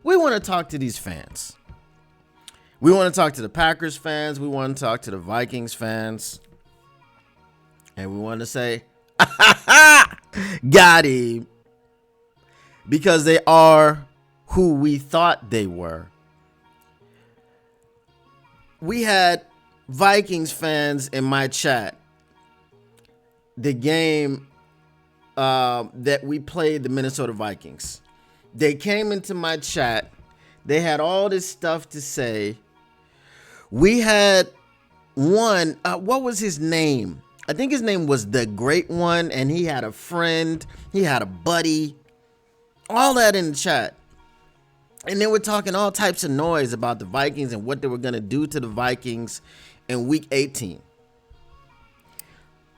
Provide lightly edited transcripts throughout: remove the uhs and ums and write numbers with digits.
we want to talk to these fans. We want to talk to the Packers fans. We want to talk to the Vikings fans. And we want to say, got him. Because they are who we thought they were. We had Vikings fans in my chat. The game that we played the Minnesota Vikings. They came into my chat. They had all this stuff to say. We had one, what was his name? I think his name was The Great One, and he had a friend. He had a buddy. All that in the chat. And they were talking all types of noise about the Vikings and what they were going to do to the Vikings in week 18.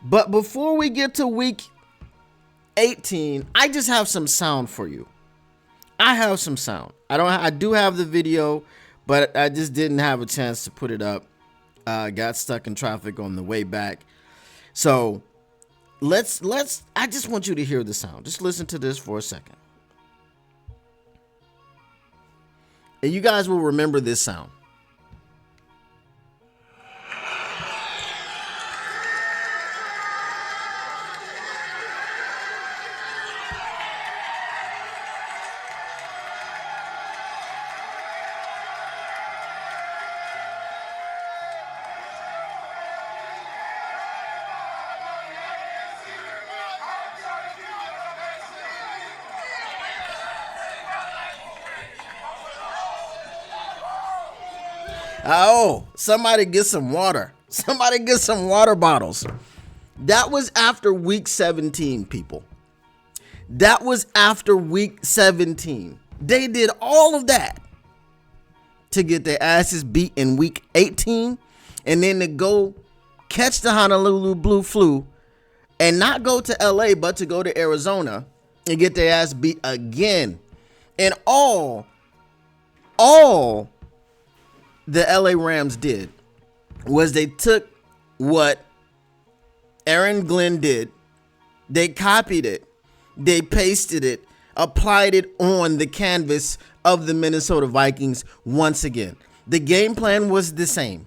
But before we get to week 18, I just have some sound for you. I have some sound. I do have the video, but I just didn't have a chance to put it up. Got stuck in traffic on the way back. So I just want you to hear the sound. Just listen to this for a second. And you guys will remember this sound. Oh, somebody get some water. Somebody get some water bottles. That was after week 17, people. That was after week 17. They did all of that to get their asses beat in week 18 and then to go catch the Honolulu Blue Flu and not go to LA, but to go to Arizona and get their ass beat again. And all the LA Rams did was they took what Aaron Glenn did, they copied it, they pasted it, applied it on the canvas of the Minnesota Vikings once again. The game plan was the same.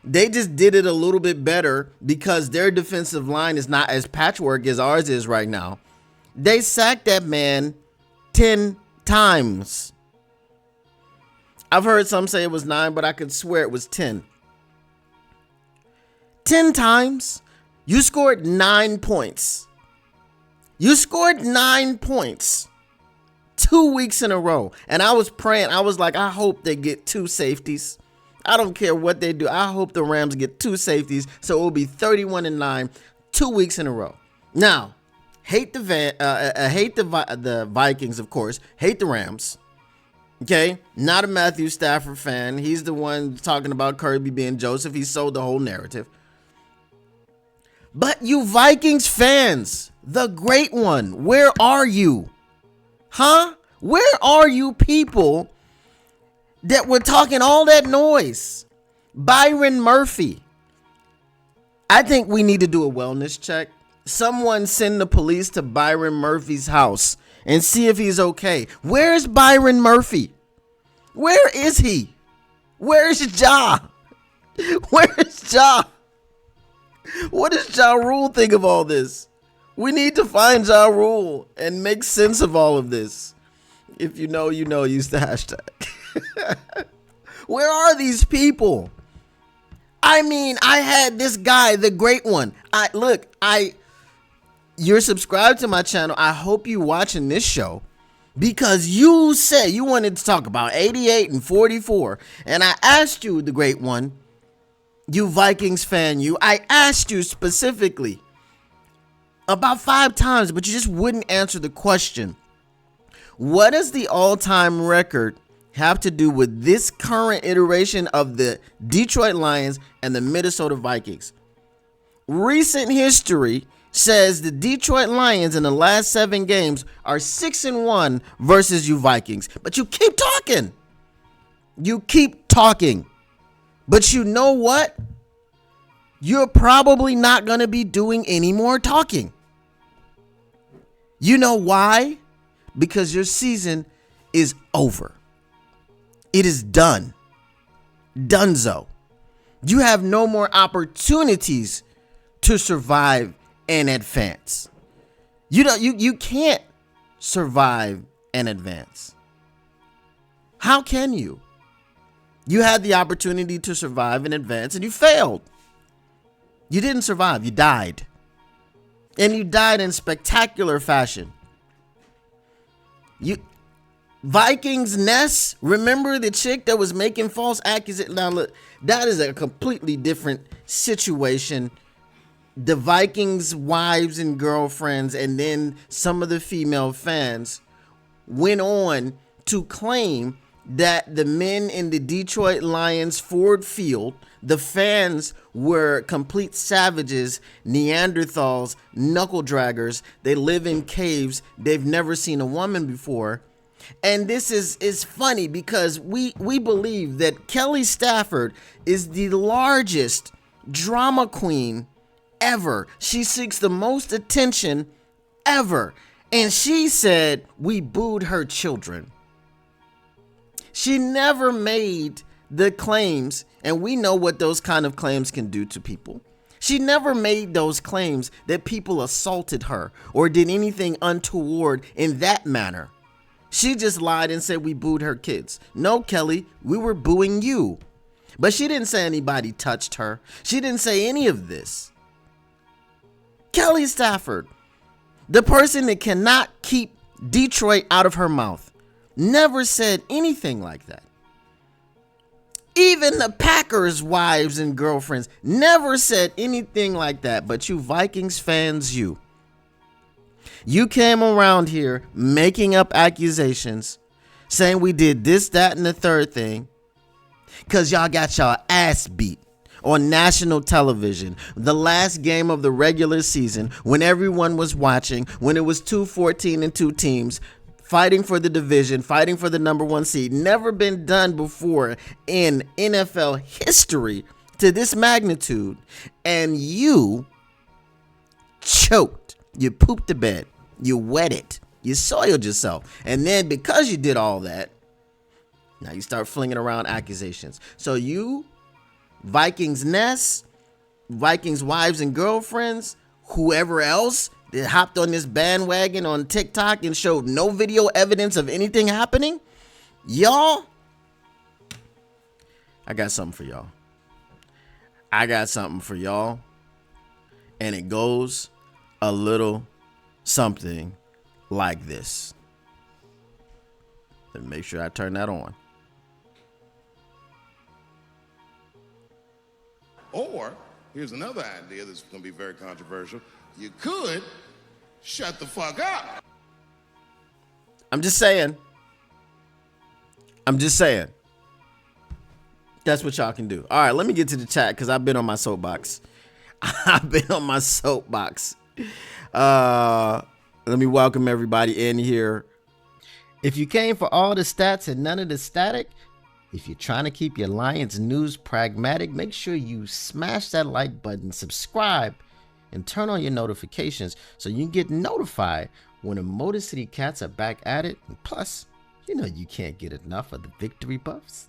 They just did it a little bit better because their defensive line is not as patchwork as ours is right now. They sacked that man 10 times. I've heard some say it was 9, but I could swear it was 10. 10 times. You scored 9 points. You scored 9 points 2 weeks in a row. And I was praying. I was like, I hope they get 2 safeties. I don't care what they do. I hope the Rams get 2 safeties. So it will be 31-9 2 weeks in a row. Now, hate the Vikings, of course. Hate the Rams. Okay, not a Matthew Stafford fan. He's the one talking about Kirby being Joseph. He sold the whole narrative. But you Vikings fans, the great one, where are you? Huh? Where are you people that were talking all that noise? Byron Murphy. I think we need to do a wellness check. Someone send the police to Byron Murphy's house and see if he's okay. Where's Byron Murphy? Where is he? Where's Ja? Where's Ja? What does Ja Rule think of all this? We need to find Ja Rule and make sense of all of this. If you know, you know, use the hashtag. Where are these people? I mean, I had this guy, the great one. You're subscribed to my channel. I hope you're watching this show because you said you wanted to talk about 88 and 44. And I asked you, the great one, you Vikings fan, I asked you specifically about 5 times, but you just wouldn't answer the question. What does the all-time record have to do with this current iteration of the Detroit Lions and the Minnesota Vikings? Recent history says the Detroit Lions in the last 7 games are 6-1 versus you Vikings. But you keep talking. You keep talking. But you know what? You're probably not going to be doing any more talking. You know why? Because your season is over. It is done. Dunzo. You have no more opportunities to survive and advance. You can't survive and advance. How can you? You had the opportunity to survive and advance and you failed. You didn't survive, you died. And you died in spectacular fashion. Vikings Ness, remember the chick that was making false accusations? Now look, that is a completely different situation. The Vikings wives and girlfriends and then some of the female fans went on to claim that the men in the Detroit Lions Ford Field, the fans were complete savages, Neanderthals, knuckle draggers. They live in caves. They've never seen a woman before. And this is funny because we believe that Kelly Stafford is the largest drama queen ever. She seeks the most attention ever. And she said we booed her children. She never made the claims, and we know what those kind of claims can do to people. She never made those claims that people assaulted her or did anything untoward in that manner. She just lied and said we booed her kids. No, Kelly, we were booing you. But she didn't say anybody touched her. She didn't say any of this. Kelly Stafford, the person that cannot keep Detroit out of her mouth, never said anything like that. Even the Packers' wives and girlfriends never said anything like that. But you Vikings fans, you came around here making up accusations, saying we did this, that, and the third thing, because y'all got y'all ass beat on national television, the last game of the regular season, when everyone was watching, when it was 2-14 and 2 teams fighting for the division, fighting for the number 1 seed. Never been done before in NFL history to this magnitude. And you choked. You pooped the bed. You wet it. You soiled yourself. And then because you did all that, now you start flinging around accusations. So you, Vikings Nest, Vikings wives and girlfriends, whoever else that hopped on this bandwagon on TikTok and showed no video evidence of anything happening, y'all, I got something for y'all. And it goes a little something like this. Let me make sure I turn that on. Or, here's another idea that's going to be very controversial. You could shut the fuck up. I'm just saying. That's what y'all can do. All right, let me get to the chat because I've been on my soapbox. Let me welcome everybody in here. If you came for all the stats and none of the static, if you're trying to keep your Lions news pragmatic, make sure you smash that like button, subscribe, and turn on your notifications so you can get notified when the Motor City Cats are back at it. And plus, you know you can't get enough of the victory buffs.